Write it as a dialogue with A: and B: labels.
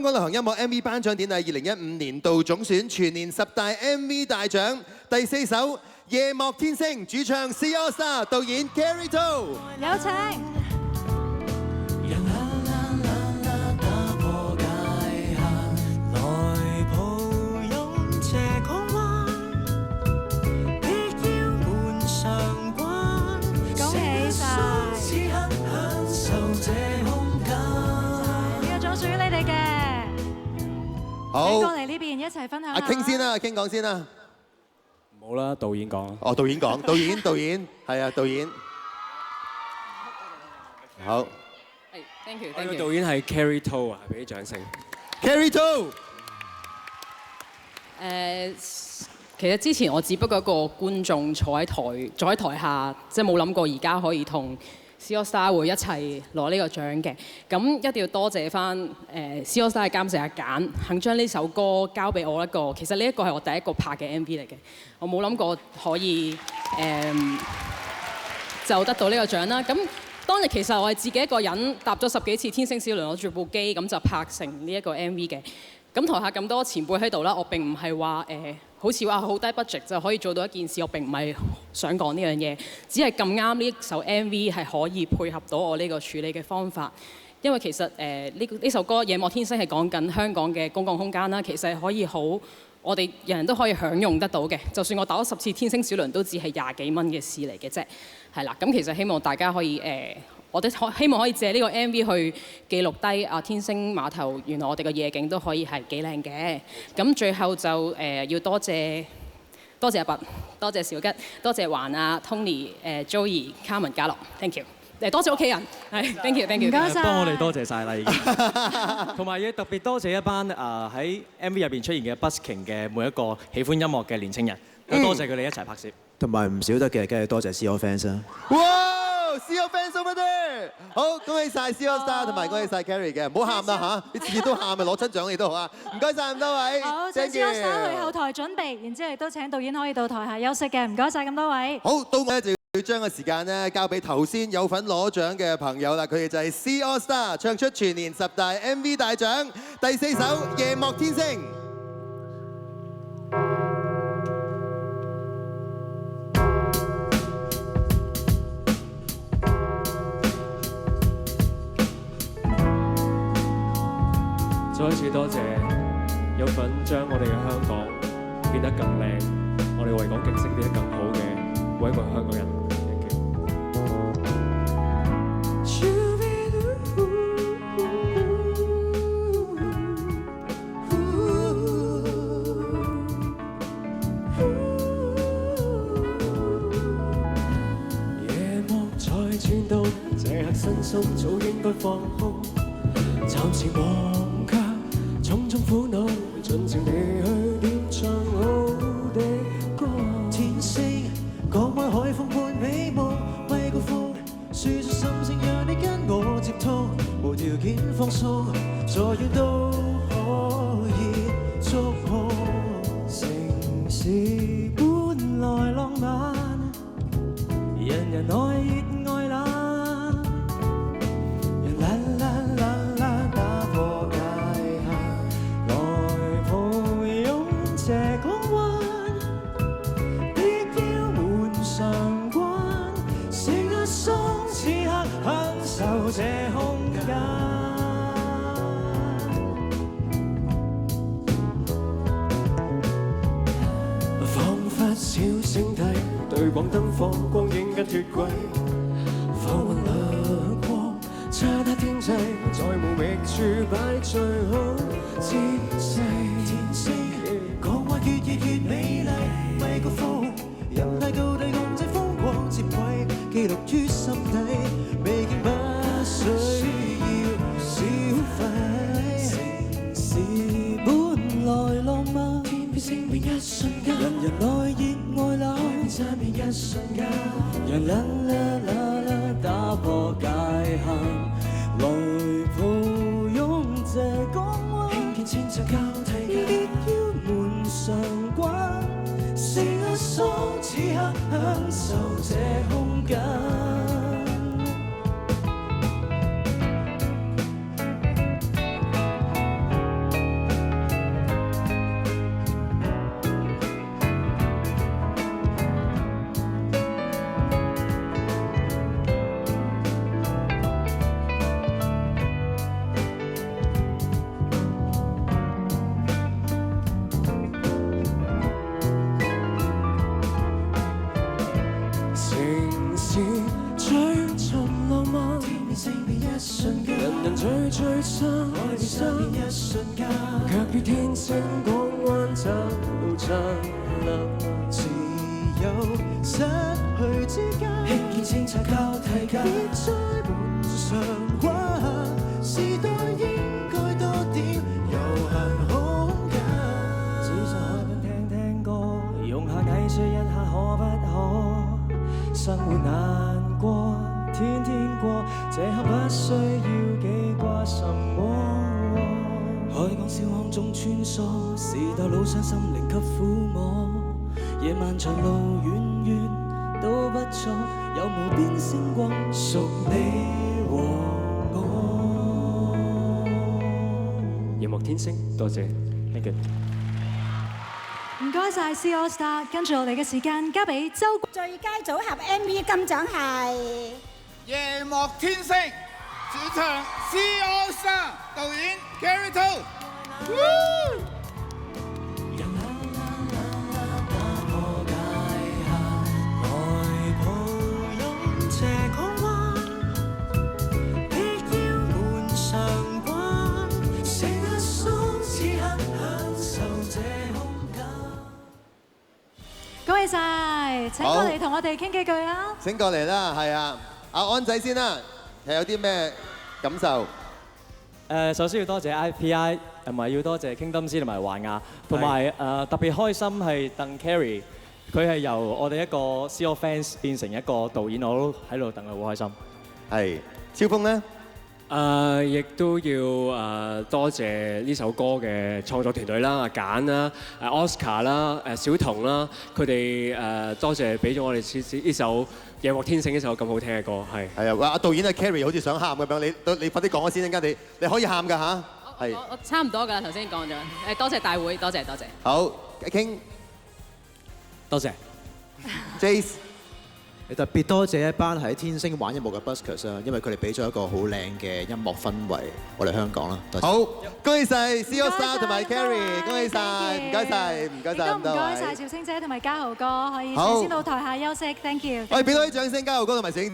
A: 香港流行音樂 MV 頒獎典禮2015年度總選全年10大 MV 大獎，第4首《夜幕天星》，主唱 C AllStar， 導演 Gary To，
B: 有請。
A: 好，
B: 過嚟呢邊一齊分享。
A: 阿 King 先啦，阿 King 講先啦。
C: 冇啦，導演講。
A: 哦，導演講，導演，係啊，導演。好。
C: 係 ，thank you。個導演係 Gary To 啊，俾啲掌聲。
A: Gary To。
D: 其實之前我只不過一個觀眾坐喺台下，即係冇諗過而家可以同C AllStar 會一齊攞呢個獎嘅，咁一定要多謝翻C AllStar 嘅監製阿簡，肯將呢首歌交俾我一個，其實呢一個係我第一個拍嘅 MV 嚟嘅，我冇諗過可以就得到呢個獎啦。咁當日其實我係自己一個人搭咗10幾次天星小輪攞住部機，咁就拍成呢一個 MV 嘅。咁台下咁多前輩喺度啦，我並唔係話好似話好低 budget 就可以做到一件事，我並唔係想講呢樣嘢，只係咁啱呢首 MV 係可以配合到我呢個處理嘅方法。因為其實呢首歌《夜幕天星》係講緊香港嘅公共空間啦，其實係可以好我哋人人都可以享用得到嘅。就算我打咗10次天星小輪，都只係20幾蚊嘅事嚟嘅啫。係啦，咁其實希望大家可以我哋希望可以借呢個 MV 去記錄低天星碼頭，原來我哋嘅夜景都可以係幾靚嘅。咁最後就要多謝阿拔，多謝小吉，多謝環啊 Tony、Joey、Carmen、嘉樂 ，thank you。多謝屋企人，係 thank you。
B: 唔該晒，
C: 幫我哋多謝晒啦已經。同埋要特別多謝一班喺 MV 入邊出現嘅 busking 嘅每一個喜歡音樂嘅年青人，多謝佢哋一齊拍攝。
E: 同埋唔少得嘅，梗係多謝 C AllFans 啦。
A: 哇 ！C AllFans over there， 好，恭喜晒 C AllStar 同埋恭喜晒 Gary 嘅，唔好喊啦嚇，你次次都喊咪攞親獎你都好啊！唔該晒咁多位。
B: 好，請 C AllStar 去後台準備，然之後亦都請導演可以到台下休息嘅，唔該晒咁多位。
A: 好，到我咧就要將個時間咧交俾頭先有份攞獎嘅朋友啦，佢哋就係 C AllStar 唱出全年10大 MV 大獎，第4首《夜幕天星》。
C: 再一次多謝有份將我哋嘅香港變得更靚，我哋維港景色變得更好嘅每一個香港人。夜幕在轉動，這刻身心早應該放空，暫時忘卻種種苦惱，盡情地去點唱好的歌。
E: 天星港灣海風伴美夢，咪高峰説出心聲，讓你跟我接通，無條件放鬆，所有都可以觸碰。城市本來浪漫，人人愛熱愛冷。這空間，彷彿小星體對廣燈放光影間脫軌，浮雲掠過，差他天際，在無覓處擺最好姿勢。天星港灣越熱越美麗，咪高峰人大到地共濟風光接軌，記錄於心底，未見不需要消費，城市本來浪漫，天邊星變一瞬間，人人愛熱愛冷，海邊燦變一瞬間，讓啦啦啦啦打破界限，來抱擁這港灣，輕見千尺交替間，別要門上關，成一雙此刻享受這空間。
C: 瞬間，卻與天星港灣走盡能自由失去之間，輕見清澈交替間，別再瞞上話，時代應該多點悠閒空間，只想海濱聽聽歌，用下藝術一下可不可？生活難過，天天過，這刻不需要記掛什麼。海港小巷中穿梭，時代路上心靈給撫摸。夜漫長路遠遠都不錯，有無邊星光屬你和我。夜幕天星，多謝 ，thank you。
B: 唔該晒 C AllStar， 跟住我哋嘅時間交俾周
F: 最佳組合 MV 金獎係
G: 夜幕天星，主唱 C AllStar， 導演 Gary Tau。
B: 恭喜晒，請過嚟同我哋傾幾句啊！
A: 請過嚟啦，係啊，阿安仔先啦，係有啲咩感受？
C: 首先要多謝 IPI， 同埋要多謝 Kingdom C 同埋環亞，同埋特別開心係鄧 Carrie， 佢係由我哋一個 C.O. fans 變成一個導演，我都喺度戥佢好開心。
A: 係，超峰咧？
E: 亦都要多謝呢首歌嘅創作團隊啦，阿簡啦、Oscar 啦、小童啦，佢哋多謝俾咗我哋呢首《夜幕天星》呢首咁好聽嘅歌，係。係啊，
A: 哇！阿導演阿 Carrie 好似想喊咁樣，你快啲講咗先，陣間你可以喊㗎嚇。係。
D: 我差唔多㗎啦，頭先講咗。多謝大會，多謝。
A: 好，阿 King，
C: 多謝。
A: Jace。
H: 特別多謝一班喺天星玩音樂嘅 buskers 啊，因為佢哋俾咗一個好靚嘅音樂氛圍，我哋香港啦。多謝。
A: 好，恭喜晒 C AllStar 同埋 Carrie， 恭喜晒，唔該晒，唔該晒咁多位。
B: 唔該晒趙星姐同埋嘉豪哥，可以先到台下休息 ，thank you。
A: 我哋俾多啲掌聲，嘉豪哥同埋小星。